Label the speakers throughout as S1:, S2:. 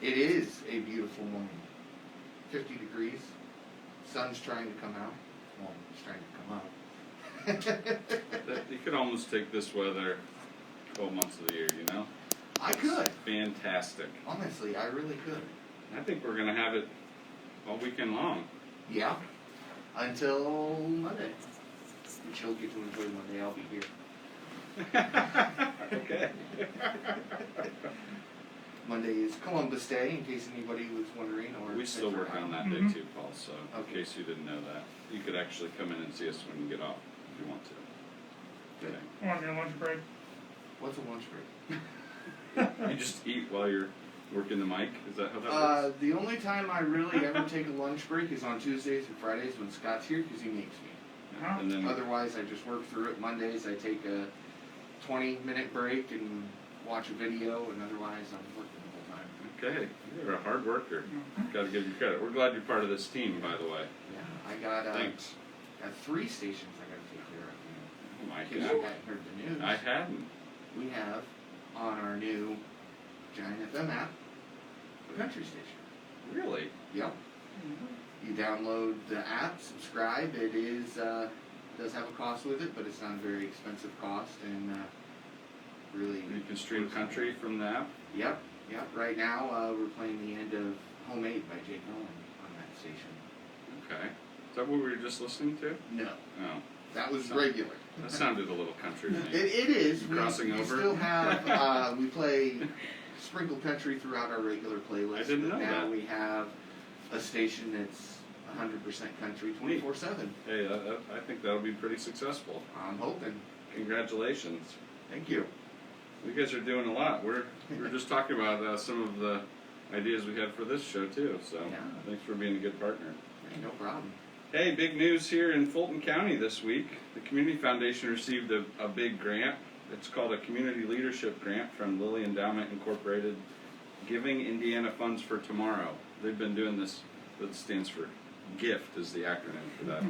S1: It is a beautiful morning. 50 degrees. Sun's trying to come out. Well, it's trying to come out.
S2: You could almost take this weather 12 months of the year, you know?
S1: I could.
S2: Fantastic.
S1: Honestly, I really could.
S2: I think we're going to have it all weekend long.
S1: Yeah. Until Monday. Which you'll get to enjoy Monday. I'll be here.
S2: Okay.
S1: Monday is Columbus Day, in case anybody was wondering. Or
S2: We still work on that day too, Paul, so in case you didn't know that. You could actually come in and see us when you get off, if you want to.
S1: Good.
S3: I want your lunch break.
S1: What's a lunch break?
S2: You just eat while you're working the mic? Is that how that works?
S1: The only time I really ever take a lunch break is on Tuesdays and Fridays when Scott's here, because he makes me.
S2: And then
S1: Otherwise, I just work through it. Mondays, I take a 20-minute break and watch a video, and otherwise, I'm working the whole time.
S2: okay, you're a hard worker. Got to give you credit. We're glad you're part of this team, by the way.
S1: Yeah, I got
S2: Thanks.
S1: 3 stations I got to take care of.
S2: Oh my
S1: In case you
S2: God.
S1: hadn't heard the news.
S2: I hadn't.
S1: We have on our new Giant FM app a country station.
S2: Really?
S1: Yep. You download the app, subscribe. It is does have a cost with it, but it's not a very expensive cost, and really.
S2: You can stream country from the app?
S1: Yep. Right now we're playing the end of Homemade by Jake Owen on that station.
S2: Okay. Is that what we were just listening to?
S1: No,
S2: Oh.
S1: that was regular.
S2: That sounded a little country to me.
S1: It is.
S2: Crossing
S1: we
S2: over?
S1: still have we play sprinkle country throughout our regular playlist.
S2: I didn't know
S1: now
S2: that.
S1: we have a station that's 100% country 24/7.
S2: Hey, I think that'll be pretty successful.
S1: I'm hoping.
S2: Congratulations.
S1: Thank you.
S2: You guys are doing a lot. We were just talking about some of the ideas we had for this show too. So
S1: Yeah.
S2: thanks for being a good partner.
S1: Hey, no problem.
S2: Hey, big news here in Fulton County this week. The Community Foundation received a big grant. It's called a Community Leadership Grant from Lilly Endowment Incorporated, Giving Indiana Funds for Tomorrow. They've been doing this, that stands for GIFT is the acronym for that.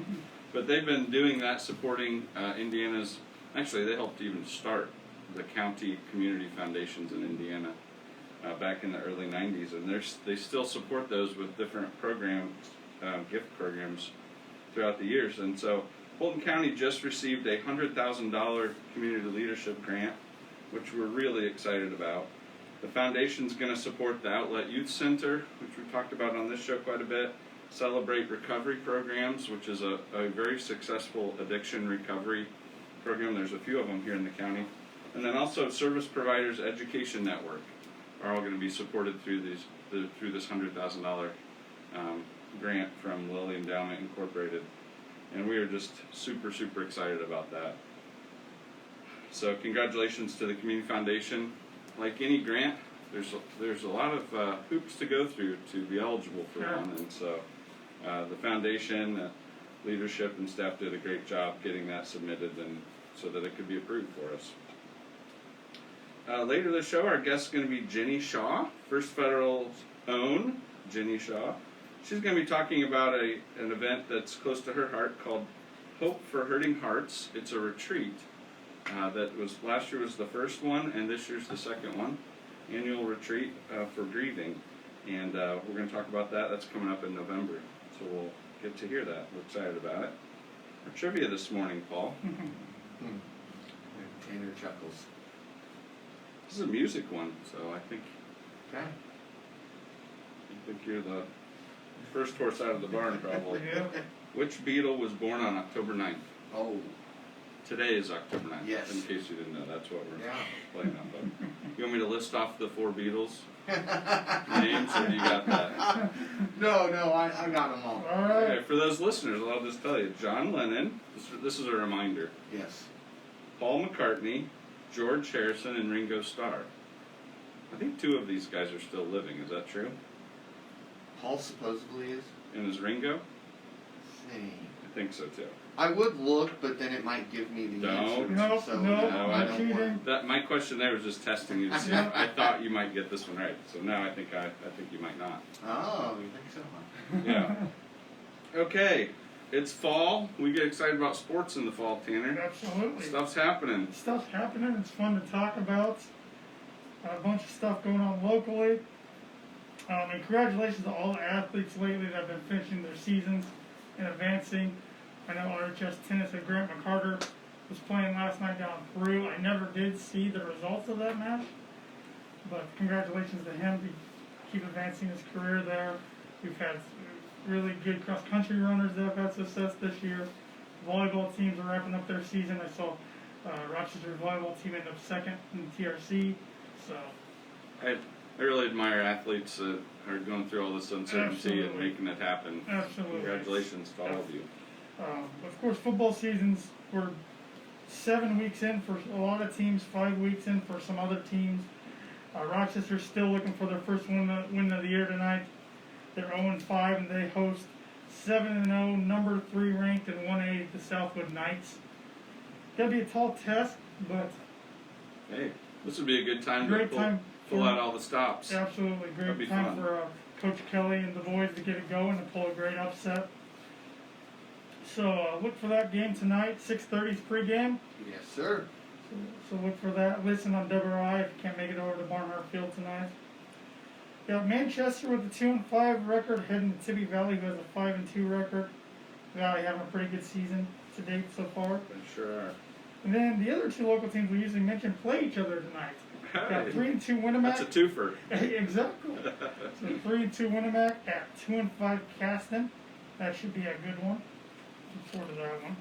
S2: But they've been doing that, supporting Indiana's, actually they helped even start the county community foundations in Indiana back in the early 90s. And they still support those with different programs, gift programs throughout the years. And so Fulton County just received a $100,000 community leadership grant, which we're really excited about. The foundation's going to support the Outlet Youth Center, which we talked about on this show quite a bit, Celebrate Recovery Programs, which is a very successful addiction recovery program. There's a few of them here in the county. And then also Service Providers Education Network are all going to be supported through this $100,000 grant from Lilly Endowment Incorporated. And we are just super excited about that. So congratulations to the Community Foundation. Like any grant, there's a lot of hoops to go through to be eligible for one, and so the foundation, leadership, and staff did a great job getting that submitted, and so that it could be approved for us. Later this show, our guest is going to be Jenny Shaw, First Federal's own Jenny Shaw. She's going to be talking about an event that's close to her heart called Hope for Hurting Hearts. It's a retreat that was last year was the first one, and this year's the second one, annual retreat for grieving. And we're going to talk about that. That's coming up in November, so we'll get to hear that. We're excited about it. Our trivia this morning, Paul.
S1: Tanner chuckles.
S2: This is a music one, so I think you're the first horse out of the barn, probably.
S3: Yeah.
S2: Which Beatle was born on October 9th?
S1: Oh,
S2: Today is October 9th.
S1: Yes.
S2: In case you didn't know, that's what we're
S1: yeah.
S2: playing off of. You want me to list off the 4 Beatles names, or you got that?
S1: No, I got them all.
S3: All right.
S2: Okay, for those listeners, I'll just tell you. John Lennon, this is a reminder.
S1: Yes.
S2: Paul McCartney, George Harrison, and Ringo Starr. I think 2 of these guys are still living. Is that true?
S1: Paul supposedly is.
S2: And is Ringo?
S1: Same.
S2: I think so too.
S1: I would look, but then it might give me the answer.
S3: No,
S1: So
S3: no,
S1: I
S3: I'm
S1: don't
S3: cheating.
S1: want.
S2: That my question there was just testing you to see.
S3: Yeah.
S2: I thought you might get this one right. So now I think you might not.
S1: Oh, you think so?
S2: Yeah. Okay. It's fall. We get excited about sports in the fall, Tanner.
S3: Absolutely.
S2: Stuff's happening.
S3: Stuff's happening. It's fun to talk about. A bunch of stuff going on locally. And congratulations to all the athletes lately that have been finishing their seasons and advancing. I know RHS Tennis and Grant McCarter was playing last night down in Peru. I never did see the results of that match, but congratulations to him to keep advancing his career there. We've had really good cross-country runners that have had success this year. Volleyball teams are wrapping up their season. I saw Rochester's volleyball team end up second in TRC. So
S2: I really admire athletes that are going through all this uncertainty and
S3: Absolutely.
S2: making it happen.
S3: Absolutely.
S2: Congratulations to all of you.
S3: Of course, football seasons were 7 weeks in for a lot of teams, 5 weeks in for some other teams. Rochester's still looking for their first win of the year tonight. They're 0-5 and they host 7-0, number 3 ranked in 1A, the Southwood Knights. That'll be a tall test, but
S2: Hey, this would be a good time
S3: great
S2: to
S3: time
S2: pull
S3: for-
S2: out all the stops.
S3: absolutely
S2: That'd be
S3: great time
S2: fun.
S3: for Coach Kelly and the boys to get it going and pull a great upset. So look for that game tonight, 6:30 pregame.
S1: Yes, sir.
S3: So look for that. Listen on WRI if you can't make it over to Barnhart Field tonight. Got Manchester with a 2-5 record, heading to Tibby Valley, who has a 5-2 record. Valley having a pretty good season to date so far.
S2: They sure are.
S3: And then the other two local teams we usually mention play each other tonight. Got 3-2 Winnemac.
S2: That's a twofer.
S3: Exactly. So 3-2 Winnemac at 2-5 Caston. That should be a good one. Look forward to that one.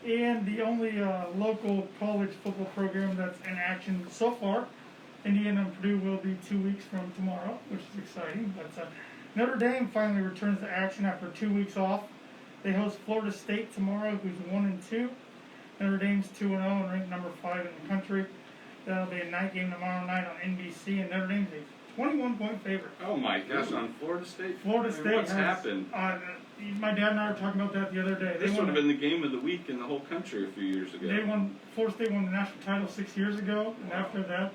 S3: And the only local college football program that's in action so far, Indiana and Purdue will be 2 weeks from tomorrow, which is exciting. But Notre Dame finally returns to action after 2 weeks off. They host Florida State tomorrow, who's 1-2. Notre Dame's 2-0 and ranked number 5 in the country. That'll be a night game tomorrow night on NBC, and Notre Dame's a 21-point favorite.
S2: Oh my gosh, on Florida State?
S3: Florida
S2: I mean,
S3: State
S2: what's
S3: has,
S2: happened?
S3: My dad and I were talking about that the other day.
S2: This would have been the game of the week in the whole country a few years ago.
S3: Florida State won the national title 6 years ago, and after that,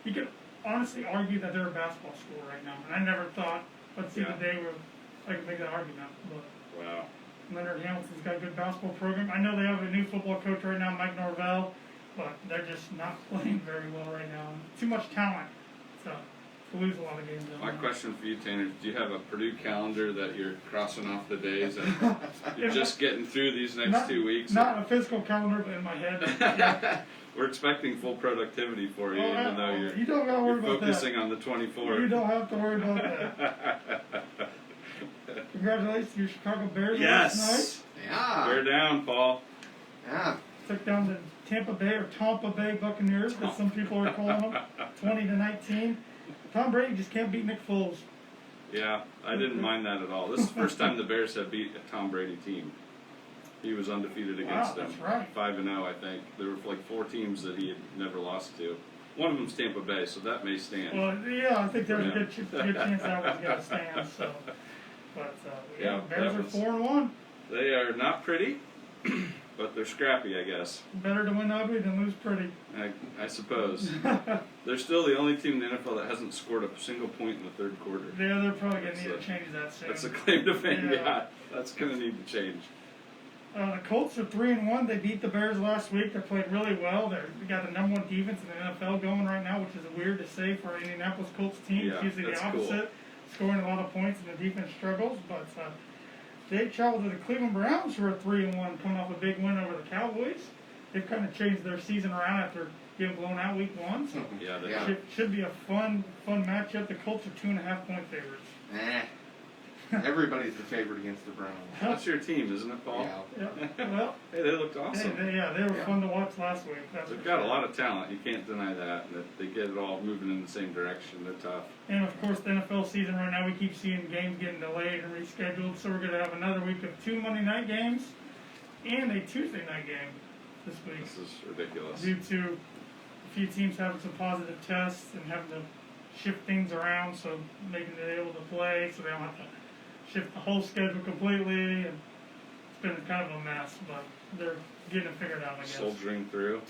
S3: you could honestly argue that they're a basketball school right now. And I never thought, let's see
S2: Yeah.
S3: the day where I could make that argument. But
S2: Wow.
S3: Leonard Hamilton's got a good basketball program. I know they have a new football coach right now, Mike Norvell, but they're just not playing very well right now. Too much talent to lose a lot of games.
S2: My question for you, Tanner, do you have a Purdue calendar that you're crossing off the days and you're just getting through these next 2 weeks?
S3: Not a physical calendar, but in my head. Yeah.
S2: We're expecting full productivity for you,
S3: Oh,
S2: even though you're,
S3: you don't gotta worry about
S2: focusing
S3: that.
S2: on the 24.
S3: You don't have to worry about that. Congratulations to your Chicago Bears last
S1: Yeah.
S2: Bear down, Paul.
S1: Yeah.
S3: night. Took down the Tampa Bay or Tampa Bay Buccaneers, as some people are calling them, 20-19. Tom Brady just can't beat Nick Foles.
S2: Yeah, I didn't mind that at all. This is the first time the Bears have beat a Tom Brady team. He was undefeated against them.
S3: That's right.
S2: 5-0, I think. There were like 4 teams that he had never lost to. One of them's Tampa Bay, so that may stand.
S3: Well, yeah, I think there's
S2: Yeah.
S3: a good chance that one's going to stand. So, but
S2: Yeah,
S3: Bears
S2: that
S3: are
S2: was-
S3: 4-1.
S2: They are not pretty, but they're scrappy, I guess.
S3: Better to win ugly than lose pretty.
S2: I suppose. They're still the only team in the NFL that hasn't scored a single point in the third quarter.
S3: Yeah, they're probably going
S2: That's
S3: to need
S2: a-
S3: to change that soon.
S2: That's a claim to fame,
S3: Yeah.
S2: yeah. That's going to need to change.
S3: The Colts are 3-1. They beat the Bears last week. They played really well. They got the number 1 defense in the NFL going right now, which is weird to say for an Indianapolis Colts team.
S2: Yeah,
S3: It's usually
S2: that's
S3: the
S2: cool.
S3: opposite, scoring a lot of points and the defense struggles. But they traveled to the Cleveland Browns, who are 3-1, coming off a big win over the Cowboys. They've kind of changed their season around after getting blown out week 1. So
S2: Yeah, they
S1: Yeah.
S3: should be a fun matchup. The Colts are 2.5-point favorites.
S1: Everybody's the favorite against the Browns.
S2: That's your team, isn't it, Paul?
S1: Yeah.
S3: Yeah. Well,
S2: Hey, they looked awesome.
S3: they were
S1: Yeah.
S3: fun to watch last week. That's
S2: They've
S3: for
S2: got a
S3: sure.
S2: lot of talent. You can't deny that. And that they get it all moving in the same direction. They're tough.
S3: And of course, the NFL season right now, we keep seeing games getting delayed and rescheduled. So we're going to have another week of 2 Monday night games and a Tuesday night game this week,
S2: This is ridiculous.
S3: due to a few teams having some positive tests and having to shift things around, so making it able to play, so they don't have to shift the whole schedule completely. And it's been kind of a mess, but they're getting it figured out, I guess.
S2: Soldiering through.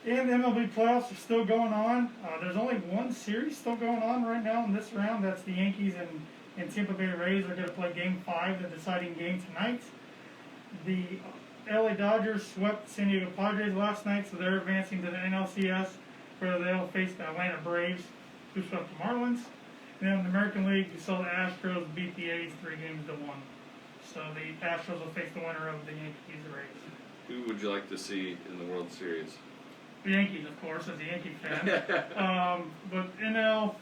S3: And the MLB playoffs are still going on. There's only one series still going on right now in this round. That's the Yankees and Tampa Bay Rays are going to play Game 5, the deciding game tonight. The LA Dodgers swept San Diego Padres last night, so they're advancing to the NLCS, where they'll face the Atlanta Braves, who swept the Marlins. And then in the American League, you saw the Astros beat the A's 3-1. So the Astros will face the winner of the Yankees-Rays.
S2: Who would you like to see in the World Series?
S3: The Yankees, of course, as a Yankee fan. But NL,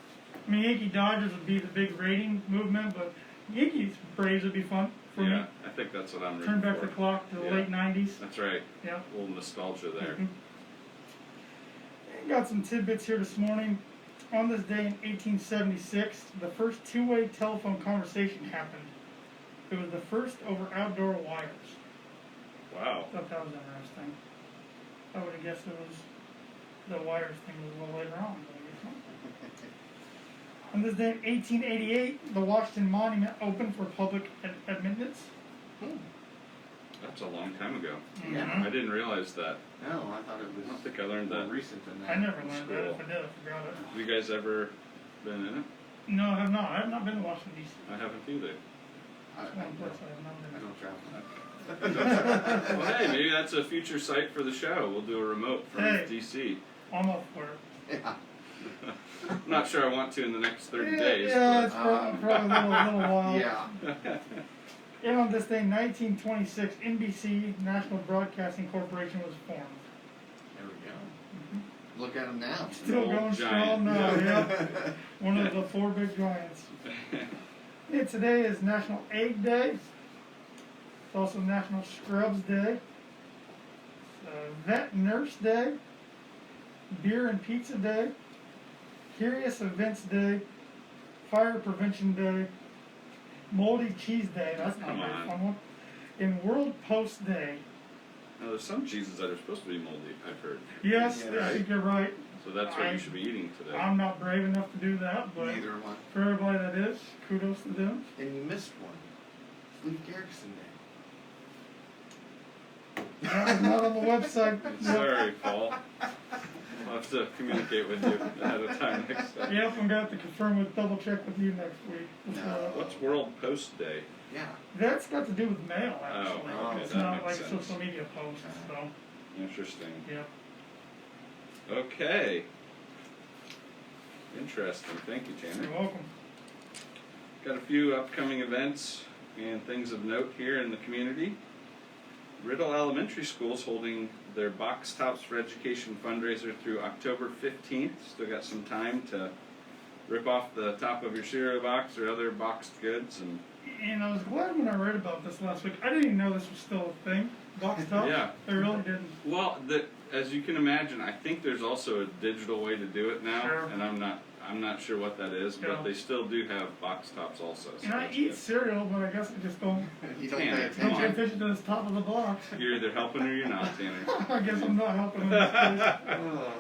S3: I mean, Yankee-Dodgers would be the big rating movement, but Yankees-Braves would be fun for me.
S2: Yeah, I think that's what I'm rooting
S3: Turn back
S2: for.
S3: the clock to the
S2: Yeah.
S3: late 90s.
S2: That's right.
S3: Yeah.
S2: A little nostalgia there.
S3: Mhm. Got some tidbits here this morning. On this day in 1876, the first two-way telephone conversation happened. It was the first over outdoor wires.
S2: Wow.
S3: I thought that was interesting. I would have guessed it was the wires thing was a little later on, but I guess not. On this day in 1888, the Washington Monument opened for public admittance.
S2: That's a long time ago.
S1: Yeah.
S2: I didn't realize that.
S1: No, I thought it
S2: I
S1: was
S2: don't think I learned
S1: more
S2: that.
S1: recent than that.
S3: I never learned that.
S2: Cool.
S3: If I did, I forgot it.
S2: Have you guys ever been in it?
S3: No, I have not. I have not been to Washington, D.C.
S2: I haven't either.
S3: That's one place I have not
S1: I
S3: been.
S1: don't travel.
S2: Well, hey, maybe that's a future site for the show. We'll do a remote from
S3: Hey.
S2: DC.
S3: I'm up for it.
S1: Yeah.
S2: I'm not sure I want to in the next 30
S3: Yeah,
S2: days.
S3: yeah, it's
S1: but,
S3: probably a little while.
S1: Yeah.
S3: And on this day, 1926, NBC, National Broadcasting Corporation, was formed.
S1: There we go. Look at them now.
S3: Still
S2: old
S3: going
S2: giant.
S3: strong now, yeah. One of the 4 big giants. Yeah, today is National Egg Day. It's also National Scrubs Day. Vet Nurse Day. Beer and Pizza Day. Curious Events Day. Fire Prevention Day. Moldy Cheese Day. That's not a
S2: Come
S3: very
S2: on.
S3: fun one. And World Post Day.
S2: Now, there's some cheeses that are supposed to be moldy, I've heard.
S3: Yes,
S1: Yeah,
S3: I think you're right.
S2: So that's what you should be eating today.
S3: I'm not brave enough to do that, but
S1: Neither one.
S3: for everybody that is, kudos to them.
S1: And you missed one. Leif Garrison Day.
S3: That was not on the website.
S2: Sorry, Paul. I'll have to communicate with you ahead of time next time.
S3: Yep, I'm gonna have to confirm with double check with you next week.
S1: No.
S2: What's World Post Day?
S1: Yeah.
S3: That's got to do with mail,
S2: Oh,
S3: actually.
S1: okay,
S3: It's
S2: that
S3: not
S2: makes
S3: like
S2: sense.
S3: social media posts, so,
S2: Interesting.
S3: yep.
S2: Okay. Interesting. Thank you, Tanner.
S3: You're welcome.
S2: Got a few upcoming events and things of note here in the community. Riddle Elementary School is holding their Box Tops for Education fundraiser through October 15th. Still got some time to rip off the top of your cereal box or other boxed goods.
S3: And I was glad when I read about this last week. I didn't even know this was still a thing. Box tops?
S2: Yeah.
S3: I really didn't.
S2: Well, as you can imagine, I think there's also a digital way to do it now,
S3: Sure.
S2: and I'm not sure what that is,
S3: Yeah.
S2: but they still do have box tops also. So
S3: And I
S2: that's
S3: eat
S2: good.
S3: cereal, but I guess I just don't
S1: You don't
S2: Tanner,
S1: pay
S2: come
S3: pay
S2: on.
S1: attention.
S3: attention to the top of the box.
S2: You're either helping or you're not, Tanner.
S3: I guess I'm not helping in this case.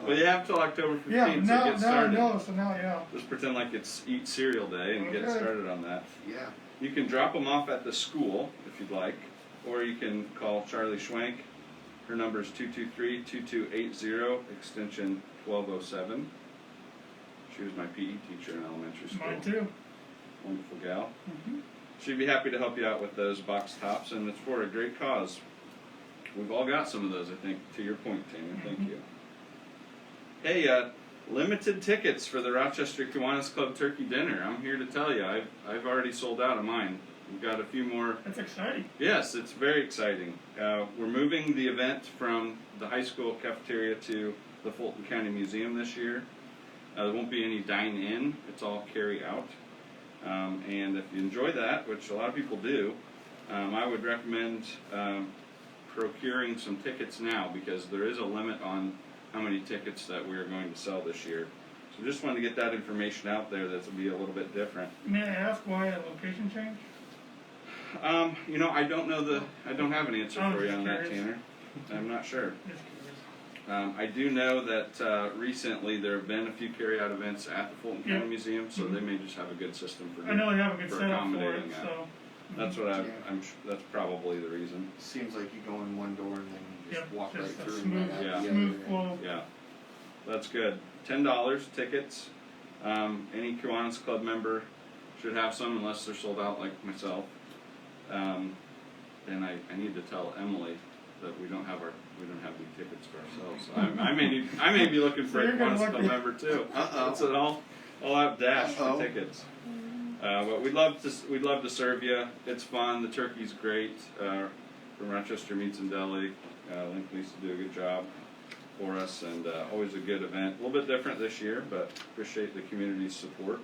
S2: Well, you have till October 15th
S3: Yeah,
S2: to
S3: now
S2: get
S3: I
S2: started.
S3: know, so now, yeah.
S2: Just pretend like it's Eat Cereal Day and get
S3: Okay.
S2: started on that.
S1: Yeah.
S2: You can drop them off at the school if you'd like, or you can call Charlie Schwank. Her number is 223-2280, extension 1207. She was my PE teacher in elementary school.
S3: Mine too.
S2: Wonderful gal.
S3: Mm-hmm.
S2: She'd be happy to help you out with those box tops, and it's for a great cause. We've all got some of those, I think, to your point, Tanner. Thank you. Hey, limited tickets for the Rochester Kiwanis Club Turkey Dinner. I'm here to tell you, I've already sold out of mine. We've got a few more.
S3: That's exciting.
S2: Yes, it's very exciting. We're moving the event from the high school cafeteria to the Fulton County Museum this year. There won't be any dine-in. It's all carry-out. And if you enjoy that, which a lot of people do, I would recommend procuring some tickets now because there is a limit on how many tickets that we're going to sell this year. So just wanted to get that information out there. That will be a little bit different.
S3: May I ask why a location change?
S2: I don't know I don't have an answer
S3: I'm
S2: for you
S3: just
S2: on that,
S3: curious.
S2: Tanner. I'm not sure.
S3: Just curious.
S2: I do know that recently there have been a few carry-out events at the Fulton County
S3: Yeah.
S2: Museum, so
S3: Mhm.
S2: they may just have a good system for
S3: I know they have a good
S2: for
S3: setup for it,
S2: accommodating that.
S3: so.
S2: That's what
S1: Yeah.
S2: that's probably the reason.
S1: Seems like you go in one door and then you just
S3: Yep,
S1: walk
S3: just
S1: right
S3: a
S1: through.
S3: smooth,
S1: and right out
S2: Yeah.
S1: the
S3: smooth
S1: other
S3: flow.
S2: Yeah, that's good. $10 tickets. Any Kiwanis Club member should have some unless they're sold out like myself. And I need to tell Emily that we don't have the tickets for ourselves. So I may be looking for
S3: So
S2: a
S3: you're gonna
S2: Kiwanis
S3: look
S2: Club
S3: at-
S2: member too.
S1: Uh-oh.
S2: That's it all. All out dash
S1: Uh-oh.
S2: for tickets. But we'd love to serve you. It's fun. The turkey's great. From Rochester Meats and Deli, Link and Lisa do a good job for us, and always a good event. A little bit different this year, but appreciate the community's support.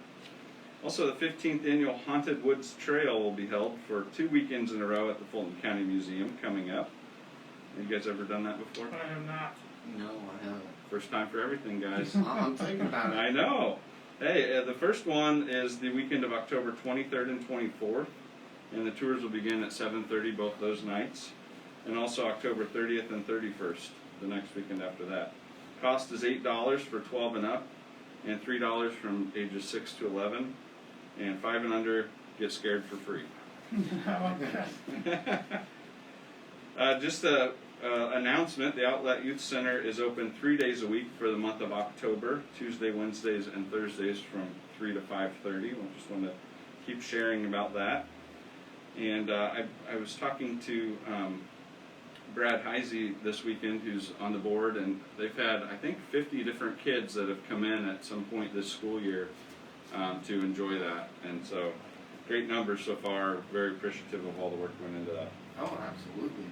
S2: Also, the 15th annual Haunted Woods Trail will be held for 2 weekends in a row at the Fulton County Museum coming up. Have you guys ever done that before?
S3: I have not.
S1: No, I haven't.
S2: First time for everything, guys.
S1: I'm thinking about it.
S2: I know. Hey, the first one is the weekend of October 23rd and 24th, and the tours will begin at 7:30 both those nights, and also October 30th and 31st, the next weekend after that. Cost is $8 for 12 and up, and $3 from ages 6 to 11, and 5 and under get scared for free.
S3: How about that?
S2: Just a announcement, the Outlet Youth Center is open 3 days a week for the month of October, Tuesday, Wednesdays, and Thursdays from 3 to 5:30. We just want to keep sharing about that. And I was talking to Brad Heisey this weekend, who's on the board, and they've had, I think, 50 different kids that have come in at some point this school year to enjoy that. And so, great numbers so far, very appreciative of all the work that went into that.
S1: Oh, absolutely.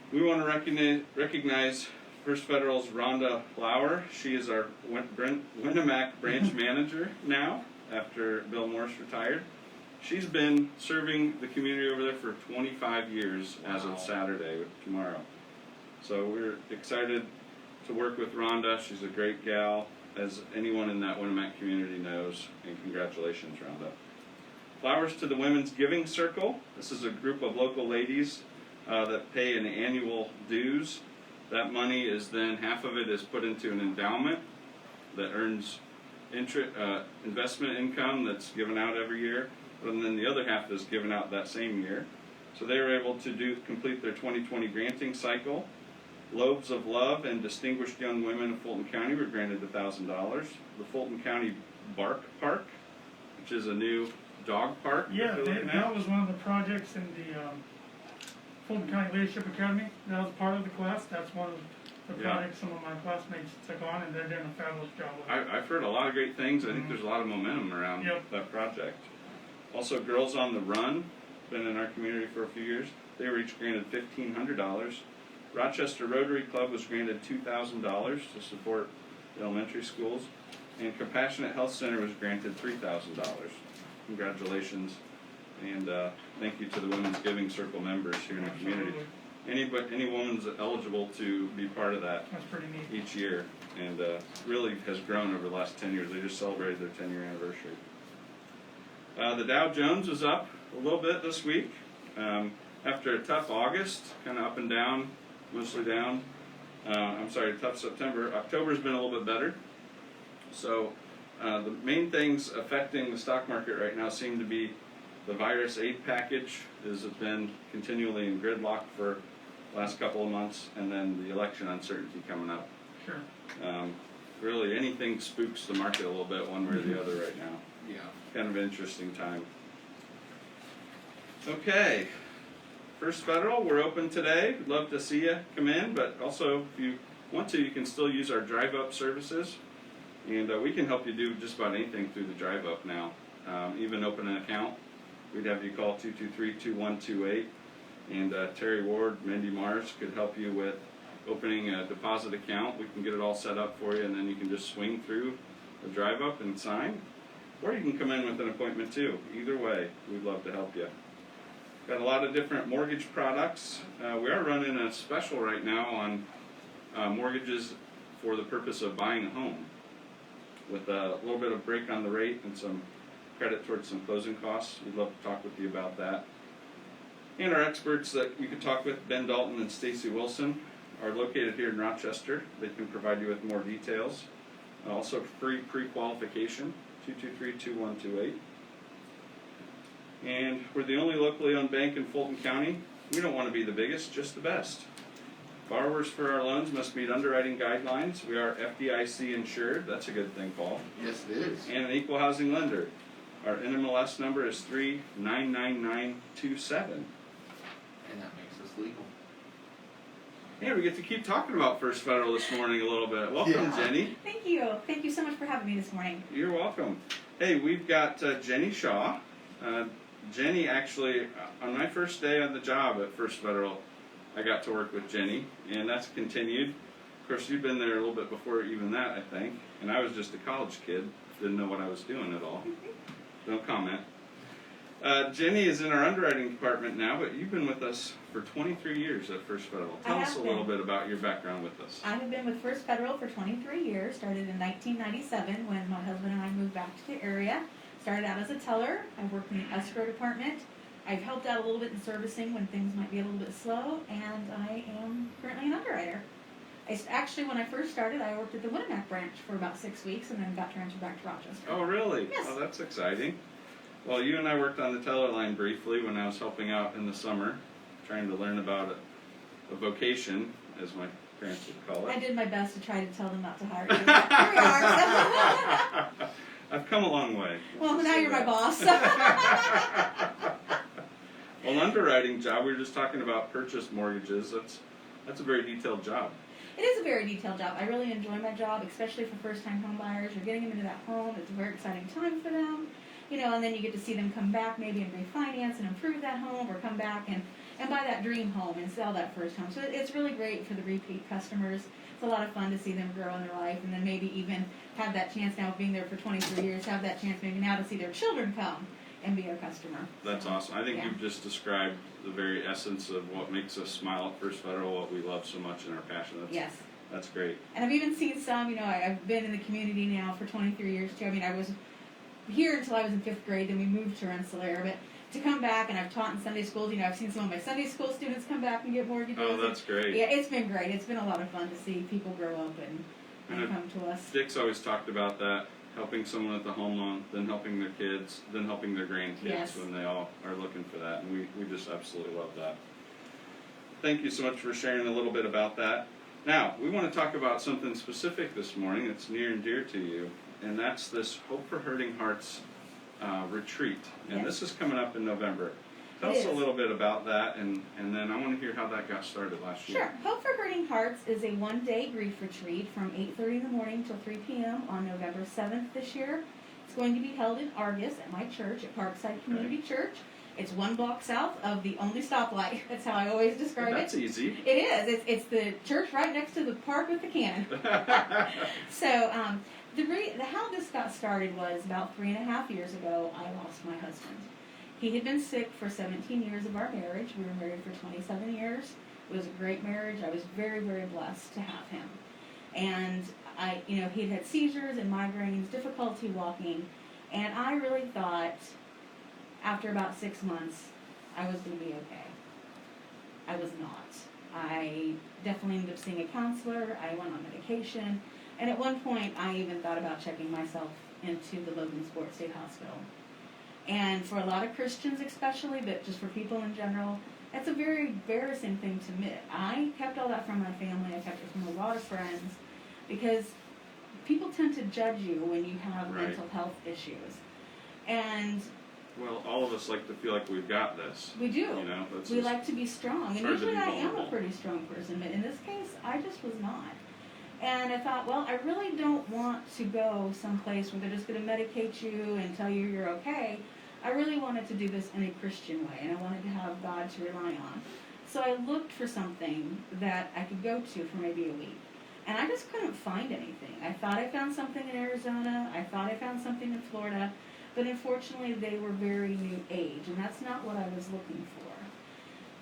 S2: We want to recognize First Federal's Rhonda Lauer. She is our Winnemac branch manager now, after Bill Morris retired. She's been serving the community over there for 25 years as of Saturday, tomorrow. So we're excited to work with Rhonda. She's a great gal, as anyone in that Winnemac community knows, and congratulations, Rhonda. Flowers to the Women's Giving Circle. This is a group of local ladies that pay an annual dues. That money is then, half of it is put into an endowment that earns investment income that's given out every year, and then the other half is given out that same year. So they were able to complete their 2020 granting cycle. Lobes of Love and Distinguished Young Women of Fulton County were granted $1,000. The Fulton County Bark Park, which is a new dog park.
S3: Yeah, that was one of the projects in the Fulton County Leadership Academy. That was part of the class. That's one of the projects some of my classmates took on, and they're doing a fabulous job with it.
S2: I've heard a lot of great things. I think there's a lot of momentum around that project. Also, Girls on the Run, been in our community for a few years. They were each granted $1,500. Rochester Rotary Club was granted $2,000 to support the elementary schools, and Compassionate Health Center was granted $3,000. Congratulations, and thank you to the Women's Giving Circle members here in the community. Any woman's eligible to be part of that.
S3: That's pretty neat.
S2: Each year, and really has grown over the last 10 years. They just celebrated their 10-year anniversary. The Dow Jones was up a little bit this week after a tough August, kind of up and down, mostly down. Tough September. October's been a little bit better. So the main things affecting the stock market right now seem to be the virus aid package has been continually in gridlock for the last couple of months, and then the election uncertainty coming up.
S3: Sure.
S2: Really, anything spooks the market a little bit one way or the other right now.
S1: Yeah.
S2: Kind of an interesting time. Okay, First Federal, we're open today. We'd love to see you come in, but also if you want to, you can still use our drive-up services, and we can help you do just about anything through the drive-up now. Even open an account. We'd have you call 223-2128, and Terry Ward, Mindy Mars could help you with opening a deposit account. We can get it all set up for you, and then you can just swing through the drive-up and sign. Or you can come in with an appointment too. Either way, we'd love to help you. Got a lot of different mortgage products. We are running a special right now on mortgages for the purpose of buying a home, with a little bit of break on the rate and some credit towards some closing costs. We'd love to talk with you about that. And our experts that you can talk with, Ben Dalton and Stacy Wilson, are located here in Rochester. They can provide you with more details. Also free pre-qualification, 223-2128. And we're the only locally owned bank in Fulton County. We don't want to be the biggest, just the best. Borrowers for our loans must meet underwriting guidelines. We are FDIC insured. That's a good thing, Paul.
S1: Yes, it is.
S2: And an equal housing lender. Our NMLS number is 399927.
S1: And that makes us legal.
S2: Yeah, we get to keep talking about First Federal this morning a little bit. Welcome,
S1: Yeah.
S2: Jenny.
S4: Thank you. Thank you so much for having me this morning.
S2: You're welcome. Hey, we've got Jenny Shaw. Jenny actually, on my first day on the job at First Federal, I got to work with Jenny, and that's continued. Of course, you've been there a little bit before even that, I think, and I was just a college kid, didn't know what I was doing at all. Don't comment. Jenny is in our underwriting department now, but you've been with us for 23 years at First Federal. Tell us a little bit about your background with us.
S4: I have been with First Federal for 23 years, started in 1997 when my husband and I moved back to the area. Started out as a teller. I've worked in the escrow department. I've helped out a little bit in servicing when things might be a little bit slow, and I am currently an underwriter. Actually, when I first started, I worked at the Winnemac branch for about 6 weeks and then got transferred back to Rochester.
S2: Oh, really?
S4: Yes.
S2: Oh, that's exciting. Well, you and I worked on the teller line briefly when I was helping out in the summer, trying to learn about a vocation, as my parents would call it.
S4: I did my best to try to tell them not to hire you. Here we are.
S2: I've come a long way.
S4: Well, now you're my boss.
S2: Well, underwriting job, we were just talking about purchase mortgages. That's a very detailed job.
S4: It is a very detailed job. I really enjoy my job, especially for first-time home buyers. You're getting them into that home. It's a very exciting time for them. You know, and then you get to see them come back maybe and refinance and improve that home, or come back and buy that dream home and sell that first home. So it's really great for the repeat customers. It's a lot of fun to see them grow in their life, and then maybe even have that chance now of being there for 23 years, have that chance maybe now to see their children come and be our customer.
S2: That's awesome. I think
S4: yeah.
S2: You've just described the very essence of what makes us smile at First Federal, what we love so much, and our passion.
S4: Yes.
S2: That's great.
S4: And I've even seen some, you know, I've been in the community now for 23 years too. I mean, I was here until I was in 5th grade, then we moved to Rensselaer, but to come back, and I've taught in Sunday schools, you know, I've seen some of my Sunday school students come back and get mortgages.
S2: Oh, that's great.
S4: Yeah, it's been great. It's been a lot of fun to see people grow up and come to us.
S2: Dick's always talked about that, helping someone with a home loan, then helping their kids, then helping their grandkids
S4: Yes.
S2: when they all are looking for that, and we just absolutely love that. Thank you so much for sharing a little bit about that. Now, we want to talk about something specific this morning that's near and dear to you, and that's this Hope for Hurting Hearts retreat. And
S4: Yes.
S2: this is coming up in November. Tell
S4: It
S2: us a
S4: is.
S2: little bit about that, and then I want to hear how that got started last year.
S4: Sure. Hope for Hurting Hearts is a one-day grief retreat from 8:30 in the morning till 3 p.m. on November 7th this year. It's going to be held in Argus at my church, at Parkside Community Church. It's 1 block south of the only stoplight. That's how I always describe
S2: That's
S4: it.
S2: easy.
S4: It is. It's the church right next to the park with the cannon. So how this got started was about 3.5 years ago. I lost my husband. He had been sick for 17 years of our marriage. We were married for 27 years. It was a great marriage. I was very, very blessed to have him. And he had seizures and migraines, difficulty walking, and I really thought after about 6 months I was going to be okay. I was not. I definitely ended up seeing a counselor. I went on medication. And at one point, I even thought about checking myself into the Logansport State Hospital. And for a lot of Christians especially, but just for people in general, that's a very embarrassing thing to admit. I kept all that from my family. I kept it from a lot of friends, because people tend to judge you when you have
S2: Right.
S4: mental health issues. And
S2: Well, all of us like to feel like we've got this.
S4: we do.
S2: You know, that's
S4: We
S2: just-
S4: like to be strong. And
S2: hard to
S4: usually
S2: be
S4: I am a
S2: vulnerable.
S4: pretty strong person, but in this case, I just was not. And I thought, well, I really don't want to go someplace where they're just going to medicate you and tell you you're okay. I really wanted to do this in a Christian way, and I wanted to have God to rely on. So I looked for something that I could go to for maybe a week. And I just couldn't find anything. I thought I found something in Arizona. I thought I found something in Florida. But unfortunately, they were very new age, and that's not what I was looking for.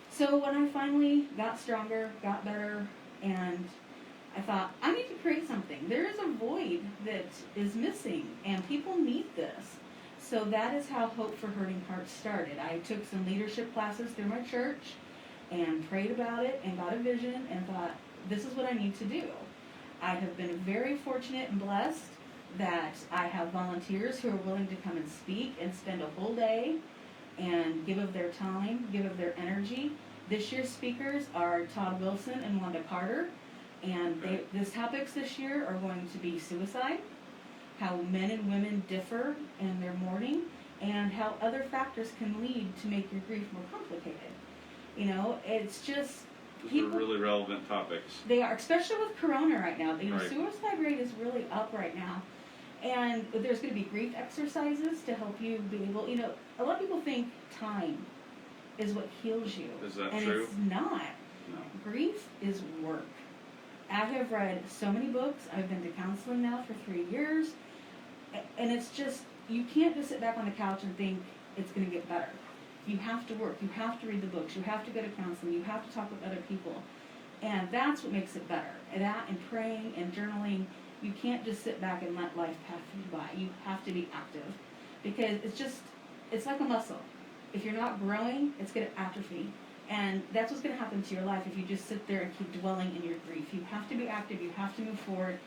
S4: So when I finally got stronger, got better, and I thought, I need to create something. There is a void that is missing, and people need this. So that is how Hope for Hurting Hearts started. I took some leadership classes through my church and prayed about it and got a vision and thought, this is what I need to do. I have been very fortunate and blessed that I have volunteers who are willing to come and speak and spend a whole day and give of their time, give of their energy. This year's speakers are Todd Wilson and Wanda Carter, and the topics this year are going to be suicide, how men and women differ in their mourning, and how other factors can lead to make your grief more complicated. You know, it's just
S2: Those are really relevant topics.
S4: They are, especially with Corona right now. The
S2: Right.
S4: suicide rate is really up right now. And there's going to be grief exercises to help you be able, a lot of people think time is what heals you.
S2: Is that
S4: and
S2: true?
S4: It's not.
S2: No.
S4: Grief is work. I have read so many books. I've been to counseling now for 3 years. And it's just, you can't just sit back on the couch and think it's going to get better. You have to work. You have to read the books. You have to go to counseling. You have to talk with other people. And that's what makes it better. And that and praying and journaling, you can't just sit back and let life pass you by. You have to be active. Because it's like a muscle. If you're not growing, it's going to atrophy. And that's what's going to happen to your life if you just sit there and keep dwelling in your grief. You have to be active. You have to move forward.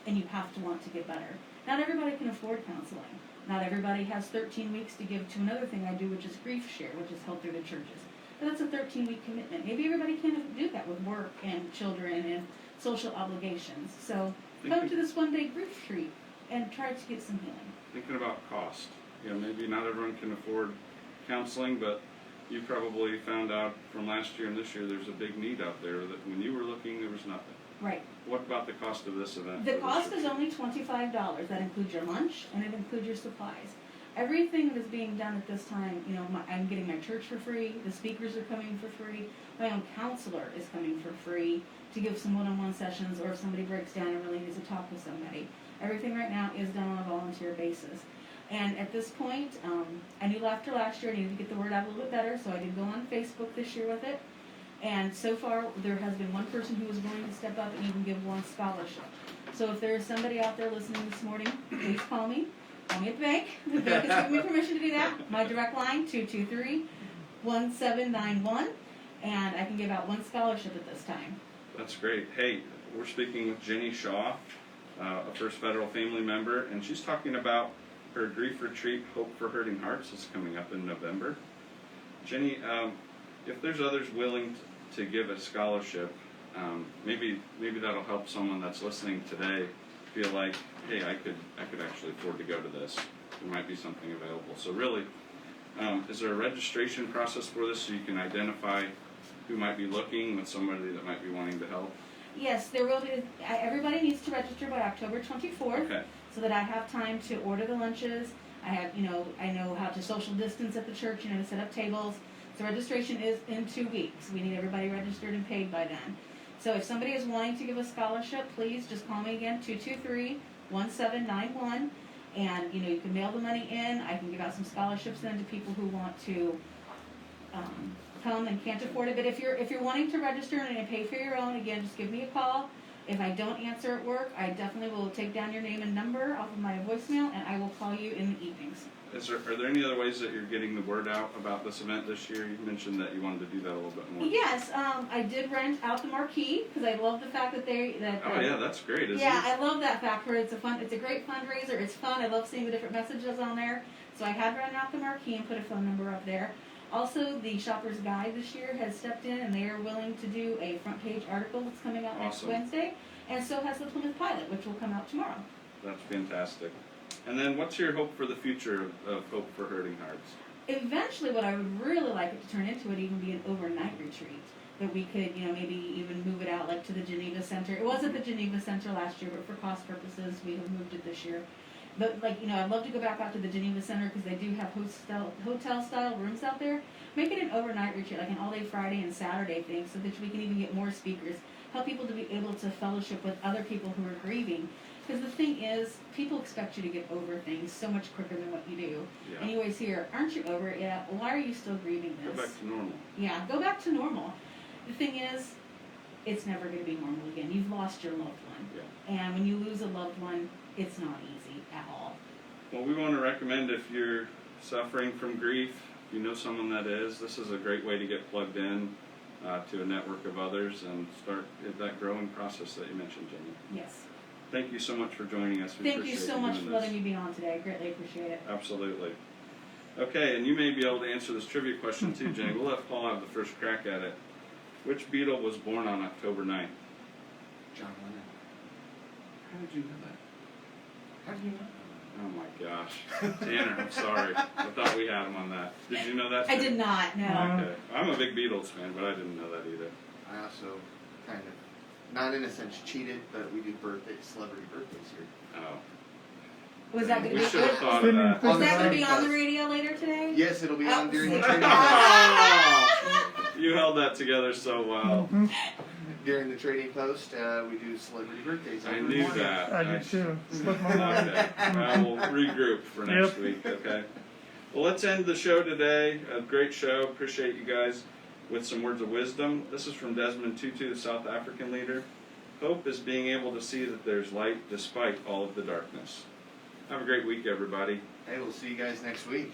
S4: And you have to want to get better. Not everybody can afford counseling. Not everybody has 13 weeks to give to another thing I do, which is Grief Share, which is held through the churches. But that's a 13-week commitment. Maybe everybody can't do that with work and children and social obligations. So come to this one-day grief retreat and try to get some healing.
S2: Thinking about cost. Maybe not everyone can afford counseling, but you probably found out from last year and this year there's a big need out there that when you were looking there was nothing.
S4: Right.
S2: What about the cost of this event?
S4: The cost is only $25. That includes your lunch and it includes your supplies. Everything that is being done at this time, I'm getting my church for free. The speakers are coming for free. My own counselor is coming for free to give some one-on-one sessions, or if somebody breaks down and really needs to talk with somebody. Everything right now is done on a volunteer basis. And at this point, I knew after last year I needed to get the word out a little bit better, so I did go on Facebook this year with it. And so far, there has been one person who was willing to step up and even give one scholarship. So if there is somebody out there listening this morning, please call me. Call me at the bank. The bank has given me permission to do that. My direct line, 223-1791. And I can give out one scholarship at this time.
S2: That's great. Hey, we're speaking with Jenny Shaw, a First Federal family member, and she's talking about her grief retreat, Hope for Hurting Hearts, is coming up in November. Jenny, if there's others willing to give a scholarship, maybe that'll help someone that's listening today feel like, hey, I could actually afford to go to this. There might be something available. So really, is there a registration process for this so you can identify who might be looking with somebody that might be wanting to help?
S4: Yes, there will be. Everybody needs to register by October 24th,
S2: Okay.
S4: so that I have time to order the lunches. I know how to social distance at the church, to set up tables. So registration is in 2 weeks. We need everybody registered and paid by then. So if somebody is wanting to give a scholarship, please just call me again, 223-1791. And, you can mail the money in. I can give out some scholarships then to people who want to come and can't afford it. But if you're wanting to register and pay for your own, again, just give me a call. If I don't answer at work, I definitely will take down your name and number off of my voicemail, and I will call you in the evenings.
S2: Are there any other ways that you're getting the word out about this event this year? You mentioned that you wanted to do that a little bit more.
S4: Yes, I did rent out the marquee because I love the fact that
S2: Oh yeah, that's great.
S4: I love that fact where it's a great fundraiser. It's fun. I love seeing the different messages on there. So I had rented out the marquee and put a phone number up there. Also, the Shopper's Guide this year has stepped in, and they are willing to do a front page article that's coming out next Wednesday, and so has the Plymouth Pilot, which will come out tomorrow.
S2: That's fantastic. And then what's your hope for the future of Hope for Hurting Hearts?
S4: Eventually, what I would really like it to turn into would even be an overnight retreat. That we could, maybe even move it out to the Geneva Center. It was at the Geneva Center last year, but for cost purposes, we have moved it this year. But I'd love to go back out to the Geneva Center because they do have hotel-style rooms out there. Make it an overnight retreat, like an all-day Friday and Saturday thing, so that we can even get more speakers. Help people to be able to fellowship with other people who are grieving. Because the thing is, people expect you to get over things so much quicker than what you do.
S2: Yeah.
S4: And you always hear, aren't you over it yet? Why are you still grieving this?
S2: Go back to normal.
S4: Yeah, go back to normal. The thing is, it's never going to be normal again. You've lost your loved one.
S2: Yeah.
S4: And when you lose a loved one, it's not easy at all.
S2: Well, we want to recommend if you're suffering from grief, if you know someone that is, this is a great way to get plugged in to a network of others and start that growing process that you mentioned, Jenny.
S4: Yes.
S2: Thank you so much for joining us.
S4: Thank you so much for letting me be on today. I greatly appreciate it.
S2: Absolutely. Okay, and you may be able to answer this trivia question too, Jenny. We'll let Paul have the first crack at it. Which Beatle was born on October 9th?
S1: John Lennon.
S2: How did you know that?
S1: How do you know?
S2: Oh my gosh. Tanner, I'm sorry. I thought we had him on that. Did you know that?
S4: I did not, no.
S2: Okay. I'm a big Beatles fan, but I didn't know that either.
S1: I also kind of, not in a sense cheated, but we do celebrity birthdays here.
S2: Oh.
S4: Was that gonna
S2: We
S4: be,
S2: should have
S4: was
S2: thought of
S3: Didn't
S2: that.
S3: think
S4: that gonna be
S1: Yes.
S4: on the radio later today?
S1: Yes, it'll be on
S4: Oh.
S1: during the trading
S2: You held that together so well.
S3: Mhm.
S1: during the trading post. We do celebrity birthdays.
S2: I
S1: every
S2: knew
S1: morning.
S2: that.
S3: I did too. Slipped my mind.
S2: Okay. We'll regroup for next
S3: Yep.
S2: week, okay? Well, let's end the show today. A great show. Appreciate you guys with some words of wisdom. This is from Desmond Tutu, the South African leader. Hope is being able to see that there's light despite all of the darkness. Have a great week, everybody.
S1: Hey, we'll see you guys next week.